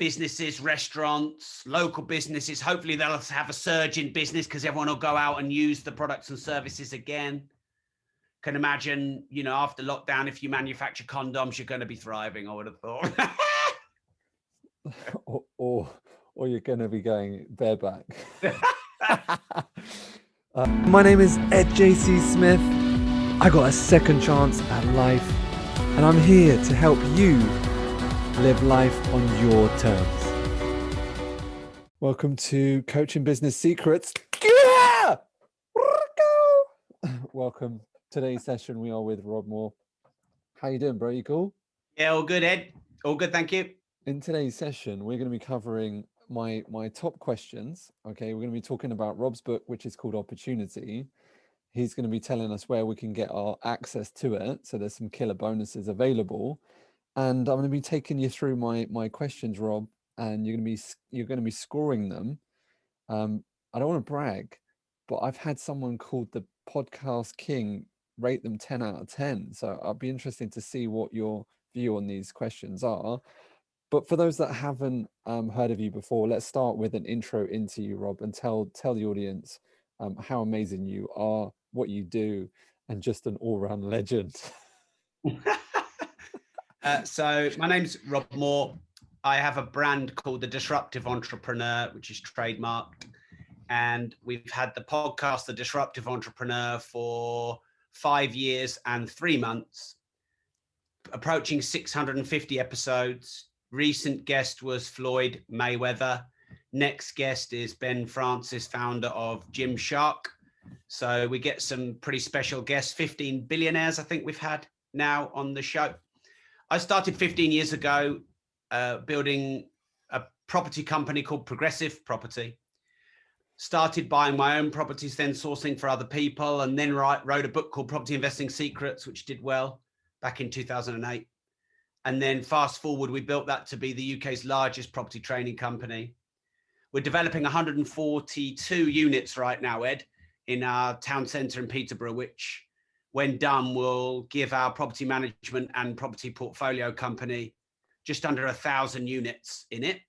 businesses, restaurants, local businesses. Hopefully they'll have a surge in business because everyone will go out and use the products and services again. Can imagine, after lockdown, if you manufacture condoms, you're going to be thriving, I would have thought. or you're going to be going bareback. My name is EdJCSmith. I got a second chance at life, and I'm here to help you live life on your terms. Welcome to Coaching Business Secrets. Yeah! Welcome. Today's session, we are with Rob Moore. How you doing, bro? You cool? Yeah, all good, Ed. All good, thank you. In today's session, we're going to be covering my top questions. Okay, we're going to be talking about Rob's book, which is called Opportunity. He's going to be telling us where we can get our access to it. So there's some killer bonuses available. And I'm going to be taking you through my questions, Rob, and you're going to be scoring them. I don't want to brag, but I've had someone called the Podcast King rate them 10 out of 10. So I'll be interested to see what your view on these questions are. But for those that haven't heard of you before, let's start with an intro into you, Rob, and tell the audience how amazing you are, what you do, and just an all-round legend. So my name's Rob Moore. I have a brand called The Disruptive Entrepreneur, which is trademarked. And we've had the podcast, The Disruptive Entrepreneur, for 5 years and 3 months, approaching 650 episodes. Recent guest was Floyd Mayweather. Next guest is Ben Francis, founder of Gymshark. So we get some pretty special guests, 15 billionaires, I think we've had now on the show. I started 15 years ago building a property company called Progressive Property. Started buying my own properties, then sourcing for other people, and then wrote a book called Property Investing Secrets, which did well back in 2008. And then fast forward, we built that to be the UK's largest property training company. We're developing 142 units right now, Ed, in our town centre in Peterborough, which when done will give our property management and property portfolio company just under 1,000 units in it.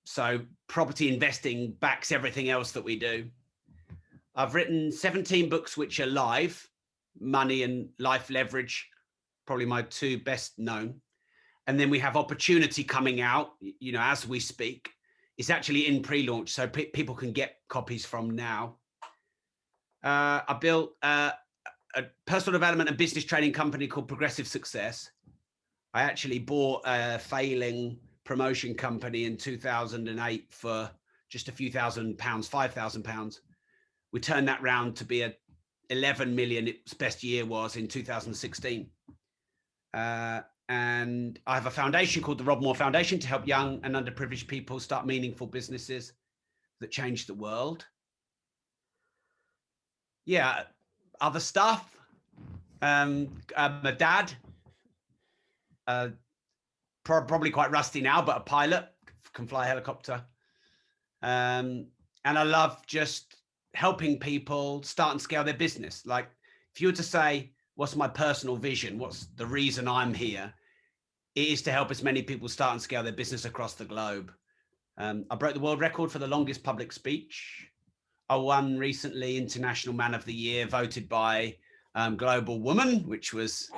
So property investing backs everything else that we do. I've written 17 books which are live, Money and Life Leverage, probably my two best known. And then we have Opportunity coming out, as we speak. It's actually in pre-launch, so people can get copies from now. I built a personal development and business training company called Progressive Success. I actually bought a failing promotion company in 2008 for just a few £1,000, £5,000. We turned that round to be a 11 million. Its best year was in 2016. And I have a foundation called the Rob Moore Foundation to help young and underprivileged people start meaningful businesses that change the world. Yeah, other stuff. I'm a dad. Probably quite rusty now, but a pilot, can fly a helicopter. And I love just helping people start and scale their business. Like if you were to say, what's my personal vision? What's the reason I'm here? It is to help as many people start and scale their business across the globe. I broke the world record for the longest public speech. I won recently International Man of the Year, voted by Global Woman, which was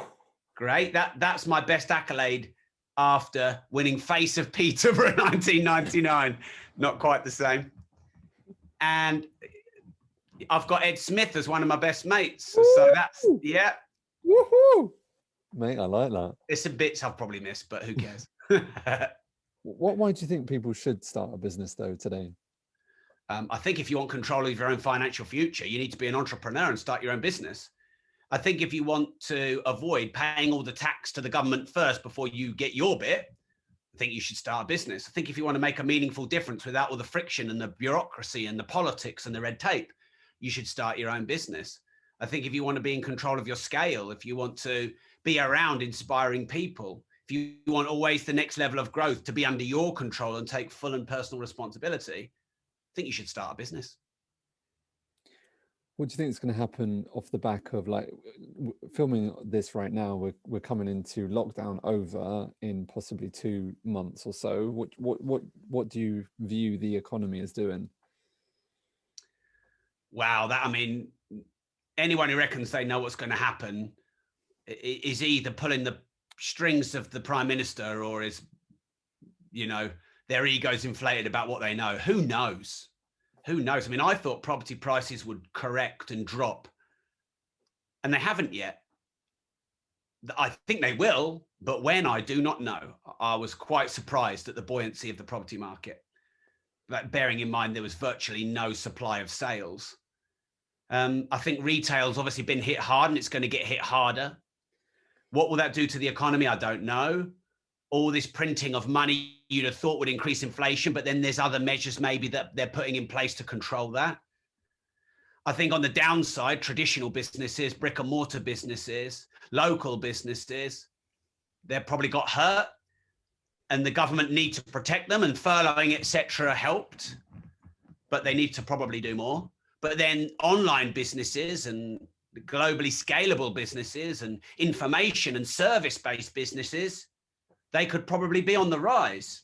great. That's my best accolade after winning Face of Peterborough in 1999. Not quite the same. And I've got Ed Smith as one of my best mates. So that's, yeah. Woohoo! Mate, I like that. There's some bits I've probably missed, but who cares? Why do you think people should start a business though today? I think if you want control of your own financial future, you need to be an entrepreneur and start your own business. I think if you want to avoid paying all the tax to the government first before you get your bit, I think you should start a business. I think if you want to make a meaningful difference without all the friction and the bureaucracy and the politics and the red tape, you should start your own business. I think if you want to be in control of your scale, if you want to be around inspiring people, if you want always the next level of growth to be under your control and take full and personal responsibility, I think you should start a business. What do you think is going to happen off the back of, like, filming this right now? We're coming into lockdown over in possibly 2 months or so. What do you view the economy as doing? Wow, I mean, anyone who reckons they know what's going to happen is either pulling the strings of the prime minister, or is, their ego's inflated about what they know. Who knows? Who knows? I mean, I thought property prices would correct and drop, and they haven't yet. I think they will, but when, I do not know. I was quite surprised at the buoyancy of the property market, but bearing in mind there was virtually no supply of sales. I think retail's obviously been hit hard, and it's going to get hit harder. What will that do to the economy? I don't know. All this printing of money you'd have thought would increase inflation, but then there's other measures maybe that they're putting in place to control that. I think on the downside, traditional businesses, brick and mortar businesses, local businesses, they've probably got hurt, and the government need to protect them, and furloughing, etc., helped, but they need to probably do more. But then online businesses and globally scalable businesses and information and service-based businesses, they could probably be on the rise.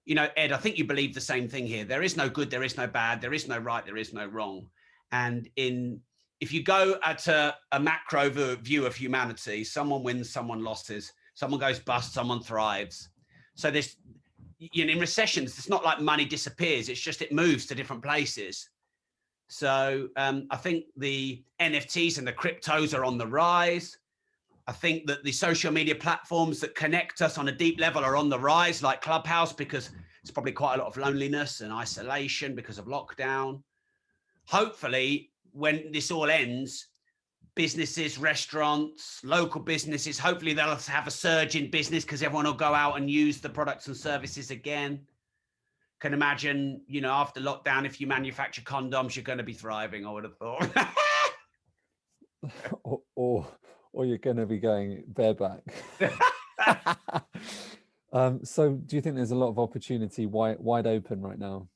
Ed, I think you believe the same thing here. There is no good, there is no bad, there is no right, there is no wrong. And if you go at a macro view of humanity, someone wins, someone loses, someone goes bust, someone thrives. So this, in recessions, it's not like money disappears, it's just it moves to different places. So I think the NFTs and the cryptos are on the rise. I think that the social media platforms that connect us on a deep level are on the rise, like Clubhouse, because it's probably quite a lot of loneliness and isolation because of lockdown. Hopefully, when this all ends, businesses, restaurants, local businesses, hopefully they'll have a surge in business because everyone will go out and use the products and services again. Can imagine, after lockdown, if you manufacture condoms, you're going to be thriving, I would have thought. or you're going to be going bareback. So do you think there's a lot of opportunity wide open right now?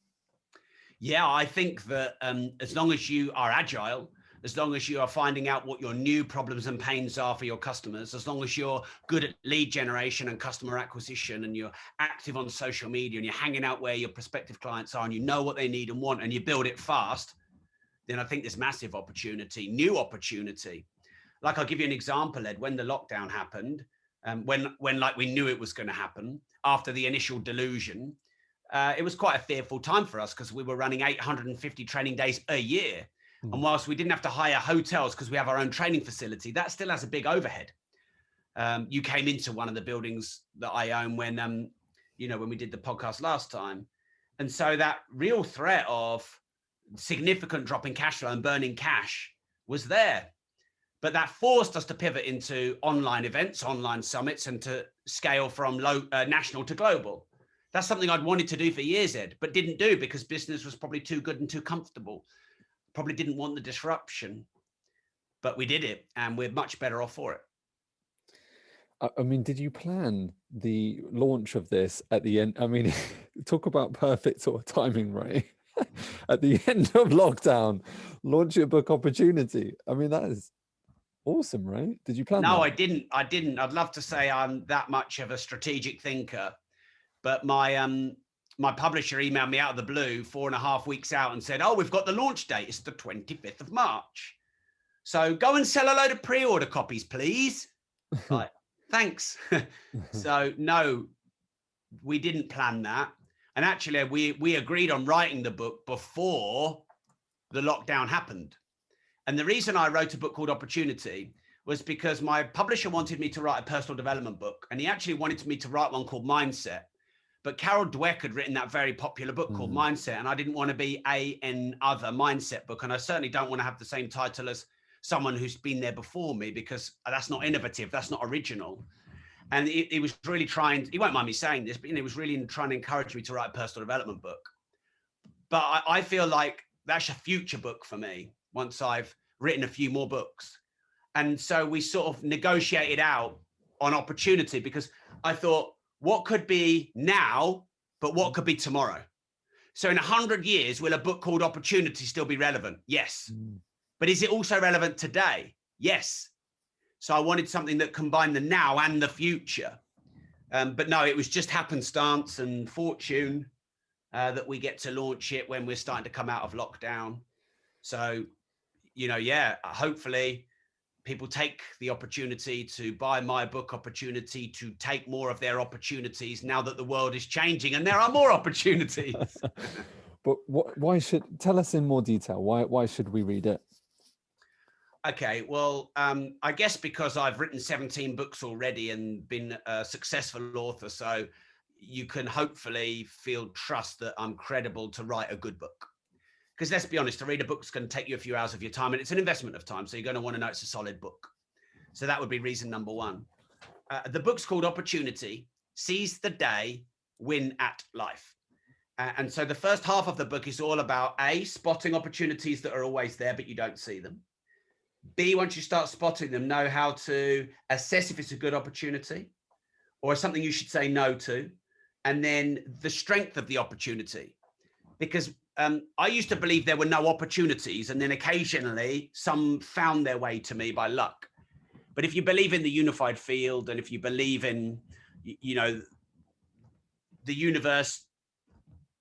Yeah, I think that as long as you are agile, as long as you are finding out what your new problems and pains are for your customers, as long as you're good at lead generation and customer acquisition, and you're active on social media, and you're hanging out where your prospective clients are, and you know what they need and want, and you build it fast, then I think there's massive opportunity, new opportunity. Like, I'll give you an example, Ed. When the lockdown happened, when like we knew it was going to happen after the initial delusion, it was quite a fearful time for us because we were running 850 training days a year. And whilst we didn't have to hire hotels because we have our own training facility, that still has a big overhead. You came into one of the buildings that I own when we did the podcast last time. And so that real threat of significant drop in cash flow and burning cash was there. But that forced us to pivot into online events, online summits, and to scale from national to global. That's something I'd wanted to do for years, Ed, but didn't do because business was probably too good and too comfortable. Probably didn't want the disruption, but we did it, and we're much better off for it. I mean, did you plan the launch of this at the end? I mean, talk about perfect sort of timing, right? At the end of lockdown, launch your book Opportunity. I mean, that is awesome, right? Did you plan that? No, I didn't. I'd love to say I'm that much of a strategic thinker, but my publisher emailed me out of the blue 4.5 weeks out and said, "Oh, we've got the launch date. It's the 25th of March. So go and sell a load of pre-order copies, please." Like, thanks. So no, we didn't plan that. And actually, we agreed on writing the book before the lockdown happened. And the reason I wrote a book called Opportunity was because my publisher wanted me to write a personal development book. And he actually wanted me to write one called Mindset. But Carol Dweck had written that very popular book called Mindset. And I didn't want to be another mindset book. And I certainly don't want to have the same title as someone who's been there before me, because that's not innovative. That's not original. And he was really trying, he won't mind me saying this, but he was really trying to encourage me to write a personal development book. But I feel like that's a future book for me once I've written a few more books. And so we sort of negotiated out on Opportunity, because I thought, what could be now, but what could be tomorrow? So in 100 years, will a book called Opportunity still be relevant? Yes. But is it also relevant today? Yes. So I wanted something that combined the now and the future. But no, it was just happenstance and fortune that we get to launch it when we're starting to come out of lockdown. So, yeah, hopefully people take the opportunity to buy my book, Opportunity, to take more of their opportunities now that the world is changing and there are more opportunities. But why tell us in more detail, why should we read it? Okay, well, I guess because I've written 17 books already and been a successful author, so you can hopefully feel trust that I'm credible to write a good book. Because let's be honest, to read a book's going to take you a few hours of your time, and it's an investment of time, so you're going to want to know it's a solid book. So that would be reason number one. The book's called Opportunity, Seize the Day, Win at Life. And so the first half of the book is all about A, spotting opportunities that are always there, but you don't see them. B, once you start spotting them, know how to assess if it's a good opportunity or something you should say no to. And then the strength of the opportunity. Because I used to believe there were no opportunities, and then occasionally some found their way to me by luck. But if you believe in the unified field, and if you believe in, the universe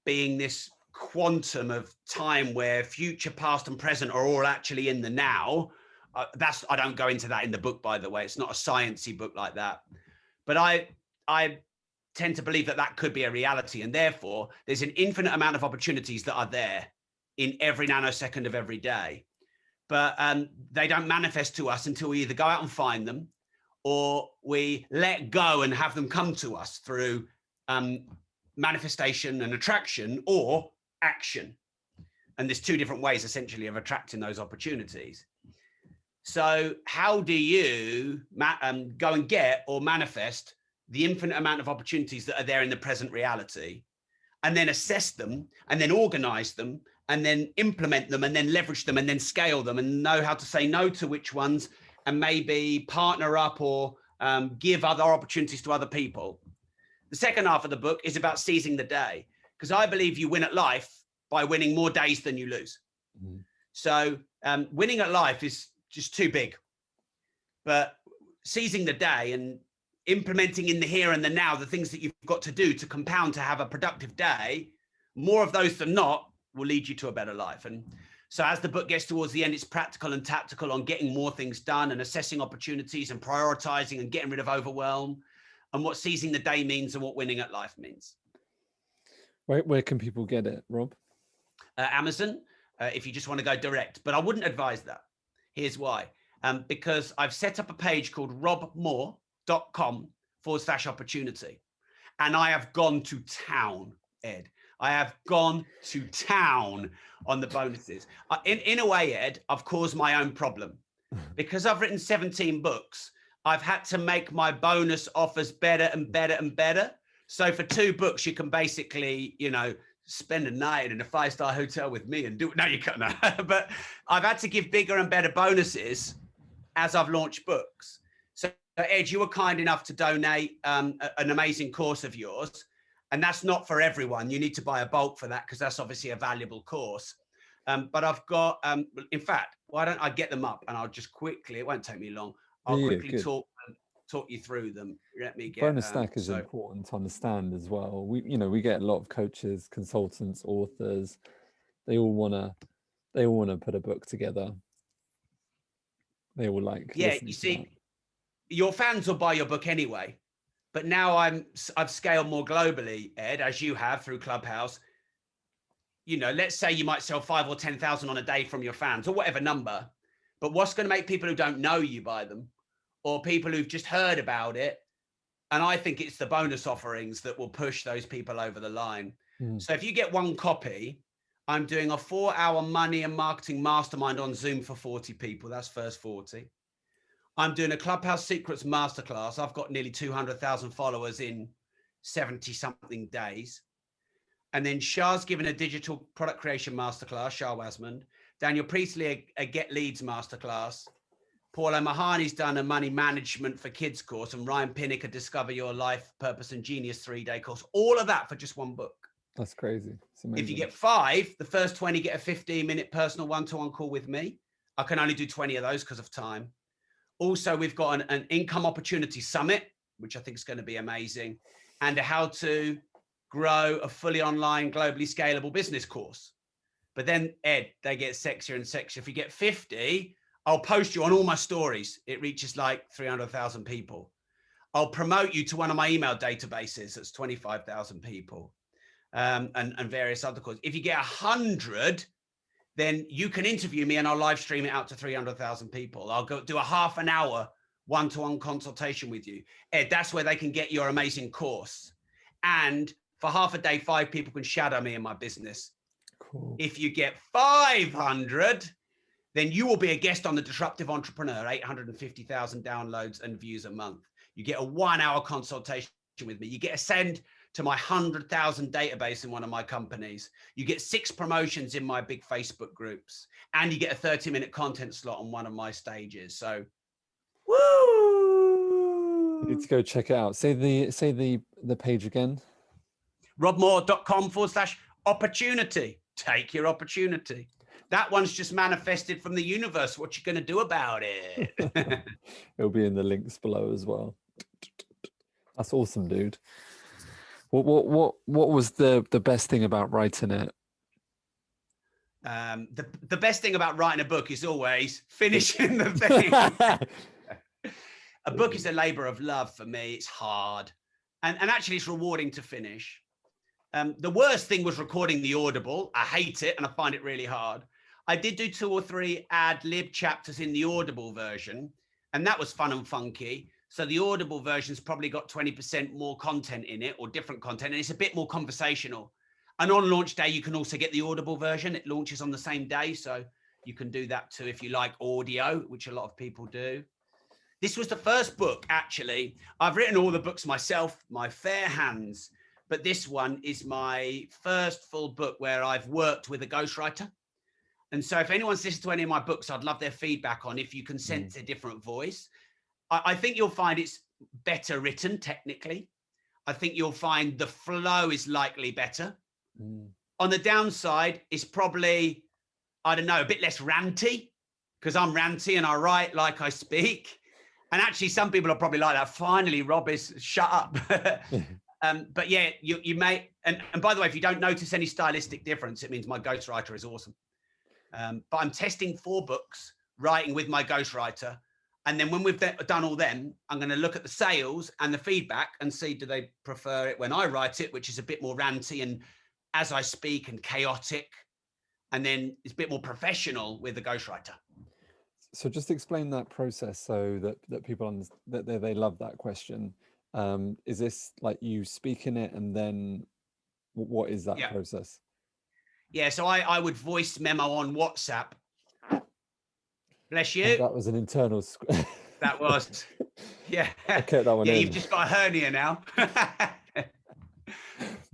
being this quantum of time where future, past, and present are all actually in the now, I don't go into that in the book, by the way. It's not a sciencey book like that. But I tend to believe that could be a reality, and therefore there's an infinite amount of opportunities that are there in every nanosecond of every day, but they don't manifest to us until we either go out and find them or we let go and have them come to us through manifestation and attraction or action. And there's two different ways essentially of attracting those opportunities. So how do you go and get or manifest the infinite amount of opportunities that are there in the present reality, and then assess them, and then organize them, and then implement them, and then leverage them, and then scale them, and know how to say no to which ones, and maybe partner up or give other opportunities to other people? The second half of the book is about seizing the day, because I believe you win at life by winning more days than you lose. Mm-hmm. So winning at life is just too big, but seizing the day and implementing in the here and the now the things that you've got to do to compound to have a productive day, more of those than not will lead you to a better life. And so as the book gets towards the end, it's practical and tactical on getting more things done and assessing opportunities and prioritizing and getting rid of overwhelm, and what seizing the day means and what winning at life means. Where can people get it, Rob? Amazon, if you just want to go direct, but I wouldn't advise that. Here's why. Because I've set up a page called robmoore.com/opportunity. And I have gone to town, Ed. I have gone to town on the bonuses. In a way, Ed, I've caused my own problem. Because I've written 17 books, I've had to make my bonus offers better and better and better. So for 2 books, you can basically, spend a night in a 5-star hotel with me and do it. No, you can't. No. But I've had to give bigger and better bonuses as I've launched books. So Ed, you were kind enough to donate an amazing course of yours. And that's not for everyone. You need to buy a bulk for that, because that's obviously a valuable course. But I've got, in fact, why don't I get them up and I'll just quickly, it won't take me long. I'll quickly talk you through them. Let me get bonus stack is important to understand as well. We get a lot of coaches, consultants, authors. They all want to put a book together. They all like, you see, your fans will buy your book anyway. But now I've scaled more globally, Ed, as you have through Clubhouse. Let's say you might sell 5 or 10,000 on a day from your fans, or whatever number. But what's going to make people who don't know you buy them, or people who've just heard about it? And I think it's the bonus offerings that will push those people over the line. So if you get 1 copy, I'm doing a 4-hour money and marketing mastermind on Zoom for 40 people. That's first 40. I'm doing a Clubhouse Secrets Masterclass. I've got nearly 200,000 followers in 70 something days. And then Shah's given a digital product creation masterclass, Shah Wasmond. Daniel Priestley, a Get Leads masterclass. Paul O'Mahony's done a money management for kids course, and Ryan Pinnick, a Discover Your Life, Purpose and Genius 3-day course. All of that for just 1 book. That's crazy. It's amazing. If you get 5, the first 20 get a 15-minute personal one-to-one call with me. I can only do 20 of those because of time. Also, we've got an income opportunity summit, which I think is going to be amazing, and a how to grow a fully online, globally scalable business course. But then, Ed, they get sexier and sexier. If you get 50, I'll post you on all my stories. It reaches like 300,000 people. I'll promote you to one of my email databases. That's 25,000 people, and various other courses. If you get 100, then you can interview me and I'll live stream it out to 300,000 people. I'll go do a half an hour one-to-one consultation with you. Ed, that's where they can get your amazing course. And for half a day, 5 people can shadow me in my business. Cool. If you get 500, then you will be a guest on the Disruptive Entrepreneur, 850,000 downloads and views a month. You get a 1-hour consultation with me. You get a send to my 100,000 database in one of my companies. You get 6 promotions in my big Facebook groups, and you get a 30-minute content slot on one of my stages. So, woo! You need to go check it out. Say the page again. robmoore.com/opportunity. Take your opportunity. That one's just manifested from the universe. What you going to do about it? It'll be in the links below as well. That's awesome, dude. What was the best thing about writing it? The best thing about writing a book is always finishing the thing. A book is a labor of love for me. It's hard, and actually it's rewarding to finish. The worst thing was recording the Audible. I hate it and I find it really hard. I did do 2 or 3 ad-lib chapters in the Audible version, and that was fun and funky. So the Audible version's probably got 20% more content in it, or different content, and it's a bit more conversational. And on launch day, you can also get the Audible version. It launches on the same day, so you can do that too if you like audio, which a lot of people do. This was the first book, actually. I've written all the books myself, my fair hands, but this one is my first full book where I've worked with a ghostwriter. And so if anyone's listened to any of my books, I'd love their feedback on if you can sense a different voice. I think you'll find it's better written technically. I think you'll find the flow is likely better. On the downside, it's probably, I don't know, a bit less ranty, because I'm ranty and I write like I speak. And actually, some people are probably like that. Finally, Rob is shut up. But yeah, you may, and by the way, if you don't notice any stylistic difference, it means my ghostwriter is awesome. But I'm testing 4 books, writing with my ghostwriter. And then when we've done all them, I'm going to look at the sales and the feedback and see, do they prefer it when I write it, which is a bit more ranty and as I speak and chaotic. And then it's a bit more professional with the ghostwriter. So just explain that process so that people understand, that they love that question. Is this like you speaking it, and then what is that process? Yeah, so I would voice memo on WhatsApp. Bless you. Oh, that was an internal that was, yeah. I kept that one in. You've just got a hernia now.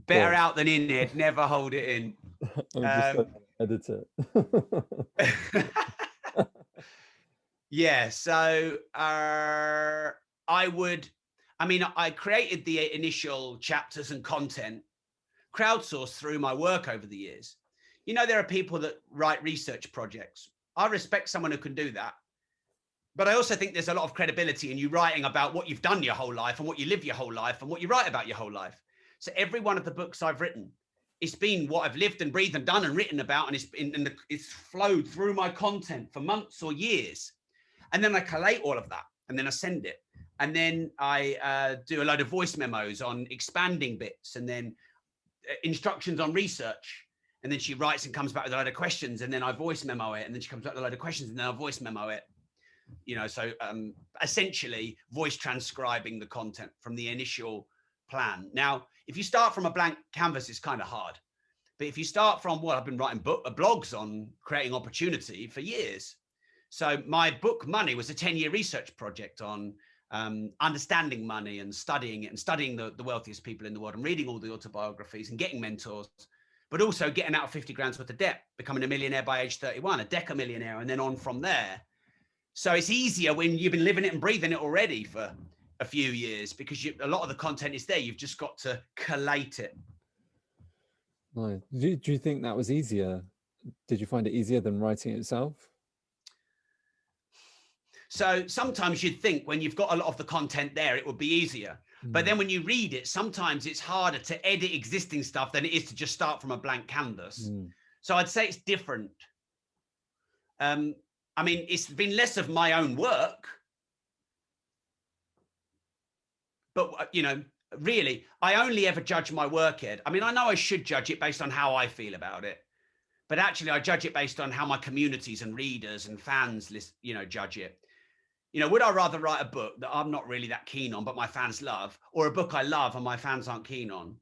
Better out than in, Ed. Never hold it in. I'm just edit it. Yeah, so I created the initial chapters and content crowdsourced through my work over the years. You know, there are people that write research projects. I respect someone who can do that. But I also think there's a lot of credibility in you writing about what you've done your whole life and what you live your whole life and what you write about your whole life. So every one of the books I've written, it's been what I've lived and breathed and done and written about, and it's flowed through my content for months or years. And then I collate all of that and then I send it. And then I do a load of voice memos on expanding bits and then instructions on research. And then she writes and comes back with a load of questions, and then I voice memo it. And then she comes back with a load of questions, and then I voice memo it. You know, so essentially voice transcribing the content from the initial plan. Now, if you start from a blank canvas, it's kind of hard. But if you start from what I've been writing blogs on creating opportunity for years. So my book Money was a 10-year research project on understanding money and studying it and studying the wealthiest people in the world and reading all the autobiographies and getting mentors, but also getting out of 50 grand's worth of debt, becoming a millionaire by age 31, a decamillionaire, and then on from there. So it's easier when you've been living it and breathing it already for a few years, because a lot of the content is there. You've just got to collate it. Nice. Do you think that was easier? Did you find it easier than writing it itself? So sometimes you'd think when you've got a lot of the content there, it would be easier. But then when you read it, sometimes it's harder to edit existing stuff than it is to just start from a blank canvas. So I'd say it's different. I mean, it's been less of my own work. But, you know, really, I only ever judge my work, Ed. I mean, I know I should judge it based on how I feel about it. But actually, I judge it based on how my communities and readers and fans, you know, judge it. You know, would I rather write a book that I'm not really that keen on, but my fans love, or a book I love and my fans aren't keen on?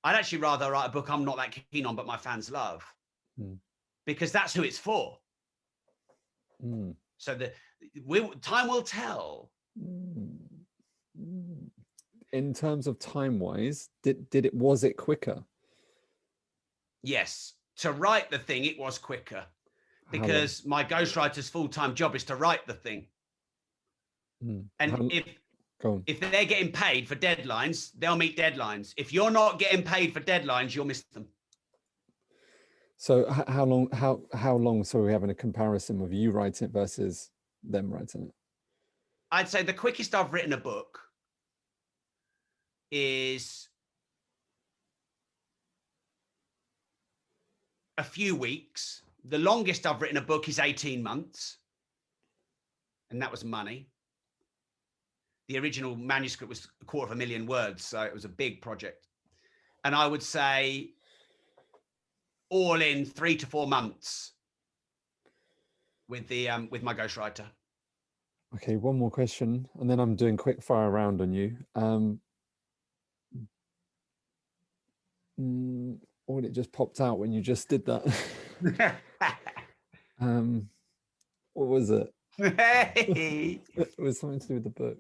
I'd actually rather write a book I'm not that keen on, but my fans love, because that's who it's for. So time will tell. In terms of time-wise, was it quicker? Yes, to write the thing, it was quicker, because my ghostwriter's full-time job is to write the thing. And if they're getting paid for deadlines, they'll meet deadlines. If you're not getting paid for deadlines, you'll miss them. So how long, so we're having a comparison of you writing it versus them writing it? I'd say the quickest I've written a book is a few weeks. The longest I've written a book is 18 months. And that was money. The original manuscript was 250,000 words, so it was a big project. And I would say all in 3 to 4 months with my ghostwriter. Okay, one more question, and then I'm doing quick fire round on you. Oh, it just popped out when you just did that. What was it? Hey. It was something to do with the book.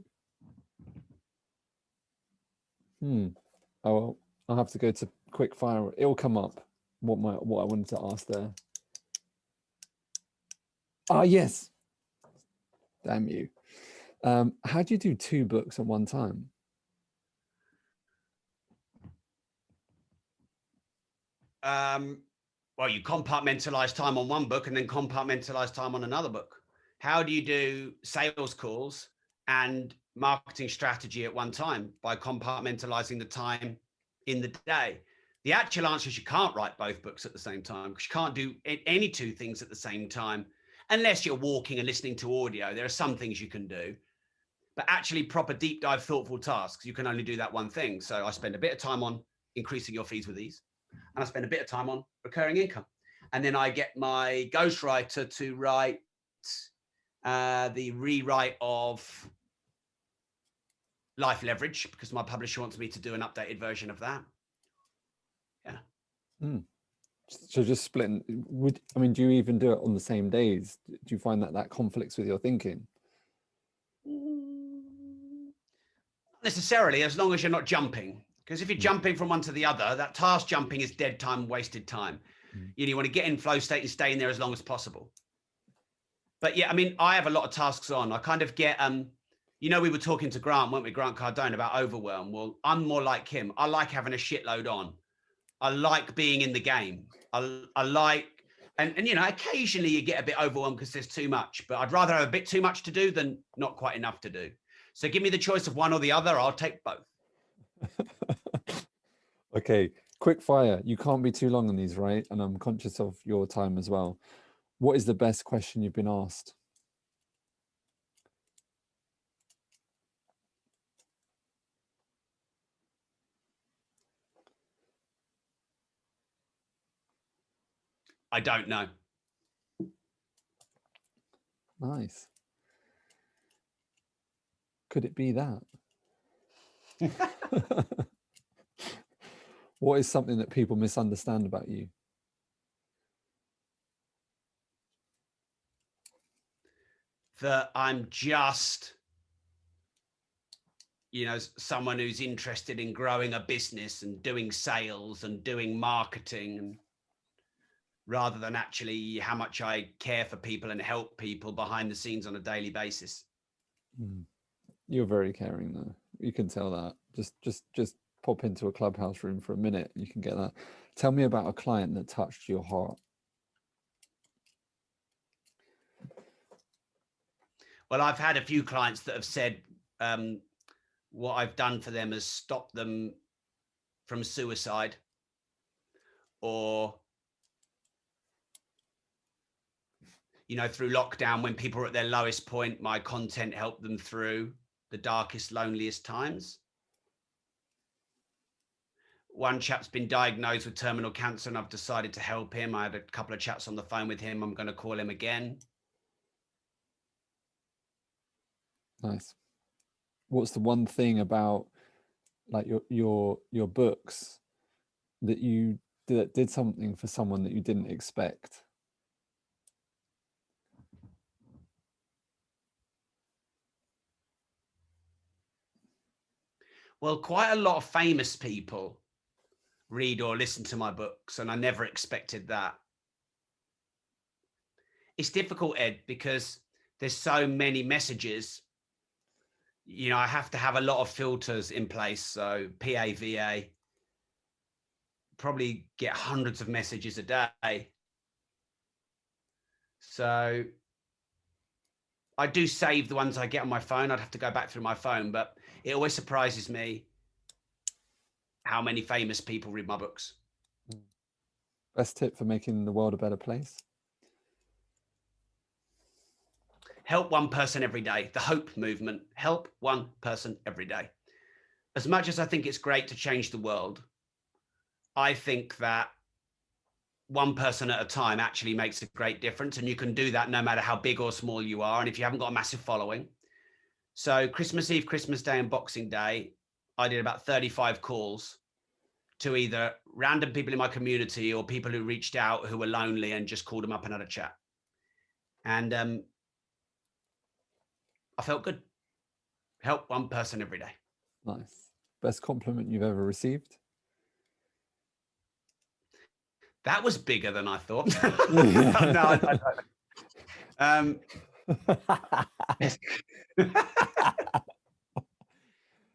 Oh well, I'll have to go to quick fire. It'll come up what I wanted to ask there. Ah, yes. Damn you. How do you do 2 books at one time? Well, you compartmentalize time on one book and then compartmentalize time on another book. How do you do sales calls and marketing strategy at one time? By compartmentalizing the time in the day. The actual answer is you can't write both books at the same time, because you can't do any 2 things at the same time unless you're walking and listening to audio. There are some things you can do, but actually proper deep dive thoughtful tasks, you can only do that one thing. So I spend a bit of time on increasing your fees with these, and I spend a bit of time on recurring income, and then I get my ghostwriter to write the rewrite of Life Leverage, because my publisher wants me to do an updated version of that. Yeah. So just splitting. I mean, do you even do it on the same days? Do you find that conflicts with your thinking? Not necessarily, as long as you're not jumping. Because if you're jumping from one to the other, that task jumping is dead time, wasted time. You want to get in flow state and stay in there as long as possible. But yeah, I mean, I have a lot of tasks on. I kind of get, you know, we were talking to Grant, weren't we, Grant Cardone, about overwhelm. Well, I'm more like him. I like having a shitload on. I like being in the game. I like, and you know, occasionally you get a bit overwhelmed because there's too much, but I'd rather have a bit too much to do than not quite enough to do. So give me the choice of one or the other. I'll take both. Okay, quick fire. You can't be too long on these, right? And I'm conscious of your time as well. What is the best question you've been asked? I don't know. Nice. Could it be that? What is something that people misunderstand about you? That I'm just, you know, someone who's interested in growing a business and doing sales and doing marketing, rather than actually how much I care for people and help people behind the scenes on a daily basis. You're very caring though. You can tell that. Just pop into a clubhouse room for a minute. You can get that. Tell me about a client that touched your heart. Well, I've had a few clients that have said what I've done for them has stopped them from suicide, or, through lockdown, when people are at their lowest point, my content helped them through the darkest, loneliest times. One chap's been diagnosed with terminal cancer and I've decided to help him. I had a couple of chats on the phone with him. I'm going to call him again. Nice. What's the one thing about like your books that you did something for someone that you didn't expect? Well, quite a lot of famous people read or listen to my books, and I never expected that. It's difficult, Ed, because there's so many messages. I have to have a lot of filters in place. So PAVA, probably get hundreds of messages a day. So I do save the ones I get on my phone. I'd have to go back through my phone, but it always surprises me how many famous people read my books. Best tip for making the world a better place? Help one person every day. The hope movement. Help one person every day. As much as I think it's great to change the world, I think that one person at a time actually makes a great difference. And you can do that no matter how big or small you are. And if you haven't got a massive following. So Christmas Eve, Christmas Day, and Boxing Day, I did about 35 calls to either random people in my community or people who reached out who were lonely and just called them up and had a chat. And I felt good. Help one person every day. Nice. Best compliment you've ever received? That was bigger than I thought. No,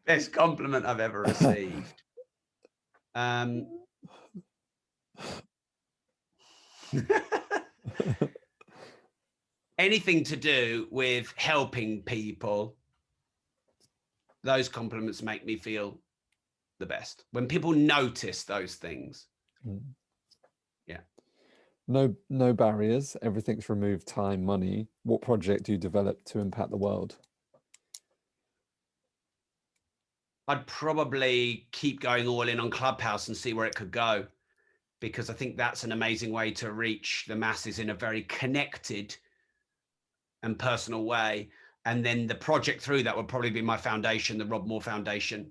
best compliment I've ever received. Anything to do with helping people, those compliments make me feel the best. When people notice those things. Yeah. No barriers. Everything's removed: time, money. What project do you develop to impact the world? I'd probably keep going all in on Clubhouse and see where it could go, because I think that's an amazing way to reach the masses in a very connected and personal way. And then the project through that would probably be my foundation, the Rob Moore Foundation,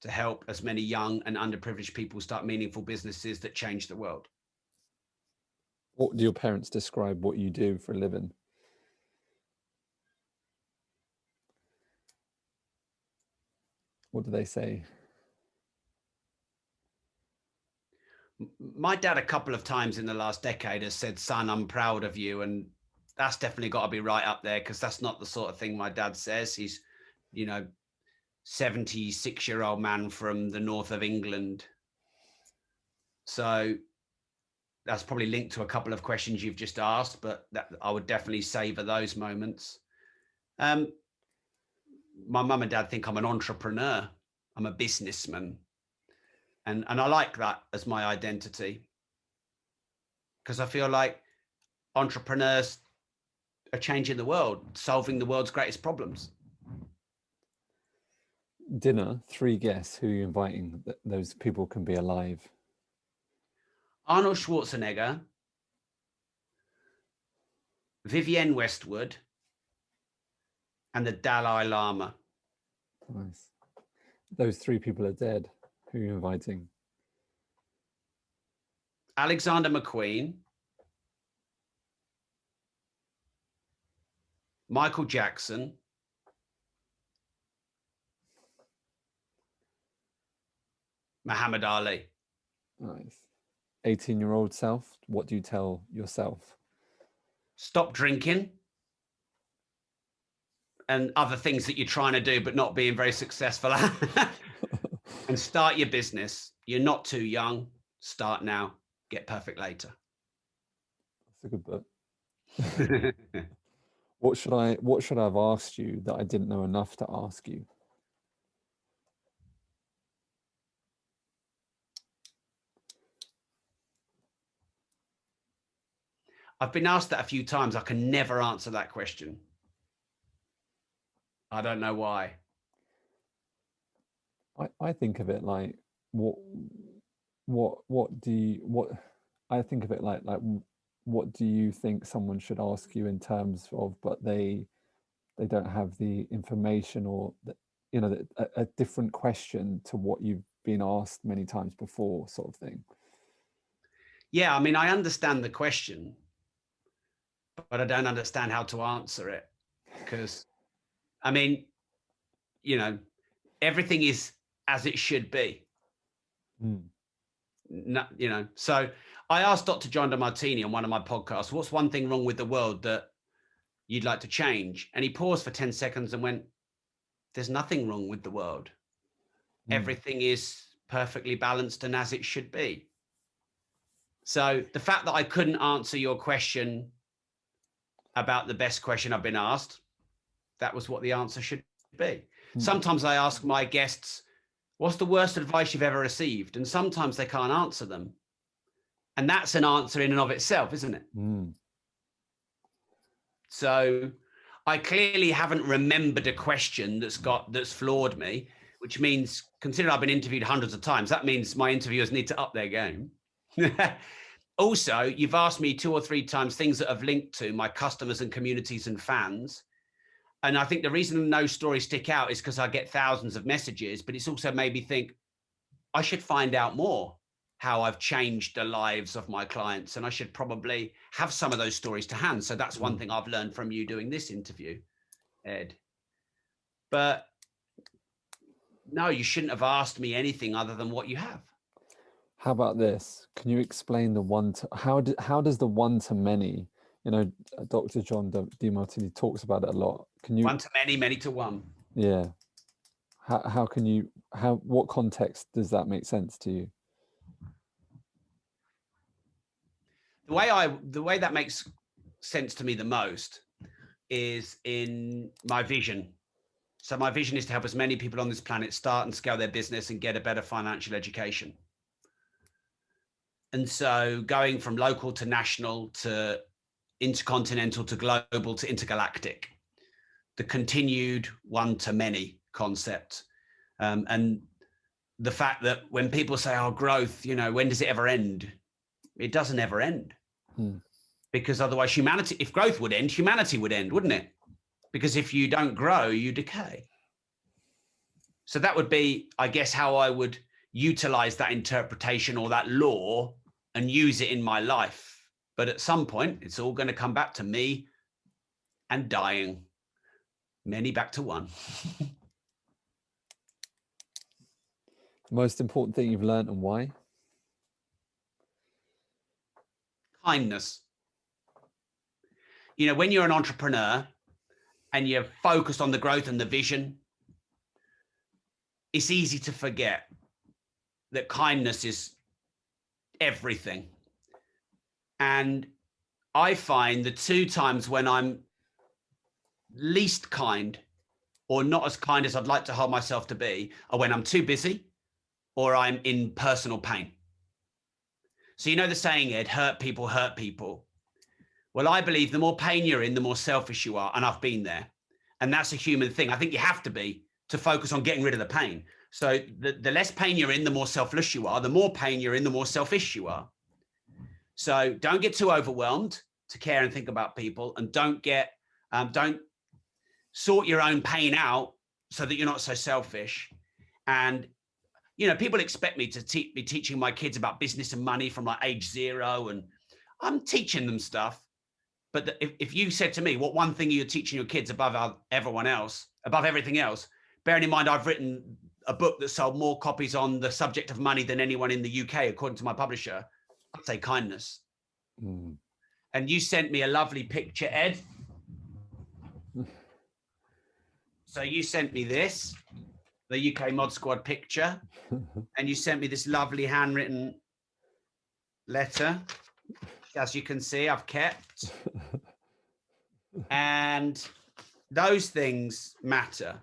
to help as many young and underprivileged people start meaningful businesses that change the world. What do your parents describe what you do for a living? What do they say? My dad, a couple of times in the last decade, has said, "Son, I'm proud of you." And that's definitely got to be right up there, because that's not the sort of thing my dad says. He's, 76-year-old man from the north of England. So that's probably linked to a couple of questions you've just asked, but that I would definitely savor those moments. My mum and dad think I'm an entrepreneur. I'm a businessman. And I like that as my identity, because I feel like entrepreneurs are changing the world, solving the world's greatest problems. Dinner, 3 guests. Who are you inviting? Those people can be alive. Arnold Schwarzenegger, Vivienne Westwood, and the Dalai Lama. Nice. Those 3 people are dead. Who are you inviting? Alexander McQueen, Michael Jackson, Muhammad Ali. Nice. 18-year-old self, what do you tell yourself? Stop drinking and other things that you're trying to do but not being very successful at. And start your business. You're not too young. Start now. Get perfect later. That's a good book. What should I have asked you that I didn't know enough to ask you? I've been asked that a few times. I can never answer that question. I don't know why. I think of it like what I think of it like what do you think someone should ask you in terms of, but they don't have the information, or a different question to what you've been asked many times before, sort of thing. Yeah, I mean, I understand the question, but I don't understand how to answer it, because, I mean, everything is as it should be. No, so I asked Dr. John DeMartini on one of my podcasts, what's one thing wrong with the world that you'd like to change? And he paused for 10 seconds and went, there's nothing wrong with the world. Everything is perfectly balanced and as it should be. So the fact that I couldn't answer your question about the best question I've been asked, that was what the answer should be. Sometimes I ask my guests, what's the worst advice you've ever received? And sometimes they can't answer them. And that's an answer in and of itself, isn't it? So I clearly haven't remembered a question that's floored me, which means, considering I've been interviewed hundreds of times, that means my interviewers need to up their game. Also, you've asked me 2 or 3 times things that have linked to my customers and communities and fans. And I think the reason those stories stick out is because I get thousands of messages, but it's also made me think I should find out more how I've changed the lives of my clients. And I should probably have some of those stories to hand. So that's one thing I've learned from you doing this interview, Ed. But no, you shouldn't have asked me anything other than what you have. How about this? Can you explain the how does the one-to-many, Dr. John DeMartini talks about it a lot. Can you? One to many, many to one. Yeah. What context does that make sense to you? The way that makes sense to me the most is in my vision. So my vision is to help as many people on this planet start and scale their business and get a better financial education. And so going from local to national to intercontinental to global to intergalactic, the continued one-to-many concept. And the fact that when people say, oh, growth, when does it ever end? It doesn't ever end. Because otherwise if growth would end, humanity would end, wouldn't it? Because if you don't grow, you decay. So that would be, I guess, how I would utilize that interpretation or that law and use it in my life. But at some point, it's all going to come back to me and dying. Many back to one. The most important thing you've learned, and why? Kindness. When you're an entrepreneur and you're focused on the growth and the vision, it's easy to forget that kindness is everything. And I find the 2 times when I'm least kind or not as kind as I'd like to hold myself to be are when I'm too busy or I'm in personal pain. So the saying, Ed, hurt people hurt people. Well, I believe the more pain you're in, the more selfish you are. And I've been there. And that's a human thing. I think you have to be to focus on getting rid of the pain. So the less pain you're in, the more selfless you are. The more pain you're in, the more selfish you are. So don't get too overwhelmed to care and think about people, and don't sort your own pain out so that you're not so selfish. And, people expect me to be teaching my kids about business and money from like age 0. And I'm teaching them stuff. But if you said to me, what one thing you're teaching your kids above everyone else, above everything else, bearing in mind, I've written a book that sold more copies on the subject of money than anyone in the UK, according to my publisher, I'd say kindness. And you sent me a lovely picture, Ed. So you sent me this, the UK Mod Squad picture, and you sent me this lovely handwritten letter. As you can see, I've kept. And those things matter.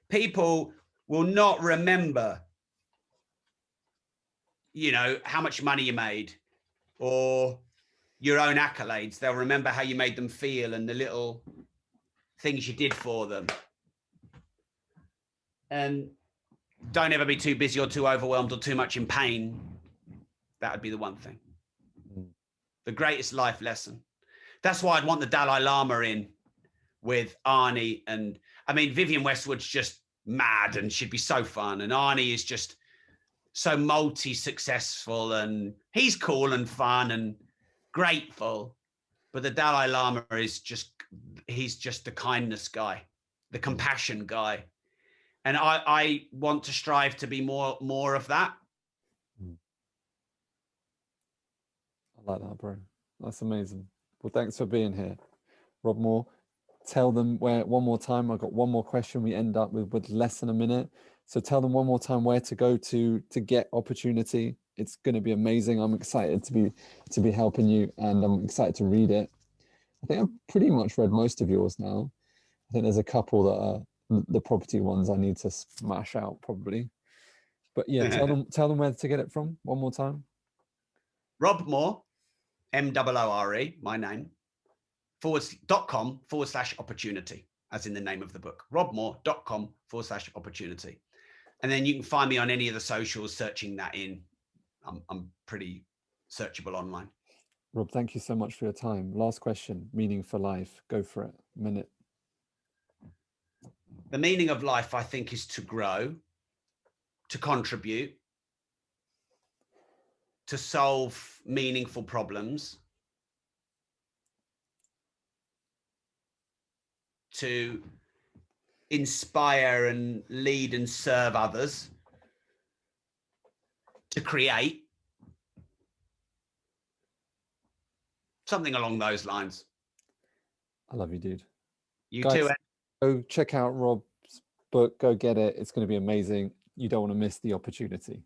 People will not remember, you know, how much money you made or your own accolades. They'll remember how you made them feel and the little things you did for them. And don't ever be too busy or too overwhelmed or too much in pain. That would be the one thing. The greatest life lesson. That's why I'd want the Dalai Lama in with Arnie. And I mean, Vivienne Westwood's just mad and she'd be so fun. And Arnie is just so multi-successful and he's cool and fun and grateful. But the Dalai Lama is just, he's just the kindness guy, the compassion guy. And I want to strive to be more of that. I like that, bro. That's amazing. Well, thanks for being here. Rob Moore, tell them where, one more time, I've got one more question. We end up with less than a minute. So tell them one more time where to go to get Opportunity. It's going to be amazing. I'm excited to be helping you and I'm excited to read it. I think I've pretty much read most of yours now. I think there's a couple that are the property ones I need to smash out probably. But yeah, tell them where to get it from one more time. Rob Moore, MOORE, my name, .com/opportunity, as in the name of the book. robmoore.com/opportunity. And then you can find me on any of the socials, searching that in. I'm pretty searchable online. Rob, thank you so much for your time. Last question, meaning for life. Go for it. Minute. The meaning of life, I think, is to grow, to contribute, to solve meaningful problems, to inspire and lead and serve others, to create. Something along those lines. I love you, dude. You guys, too, Ed. Go check out Rob's book. Go get it. It's going to be amazing. You don't want to miss the opportunity.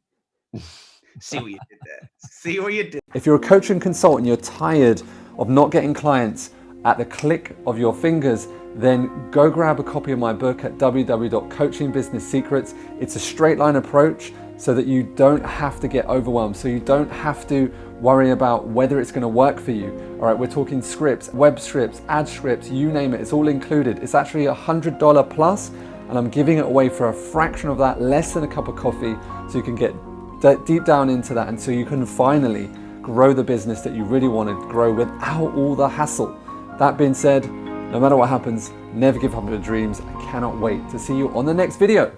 See what you did there. See what you did. If you're a coach and consultant, you're tired of not getting clients at the click of your fingers, then go grab a copy of my book at www.coachingbusinesssecrets. It's a straight line approach so that you don't have to get overwhelmed, so you don't have to worry about whether it's going to work for you. All right, we're talking scripts, web scripts, ad scripts, you name it, it's all included. It's actually $100 plus, and I'm giving it away for a fraction of that, less than a cup of coffee, so you can get deep down into that, and so you can finally grow the business that you really want to grow without all the hassle. That being said, no matter what happens, never give up on your dreams. I cannot wait to see you on the next video.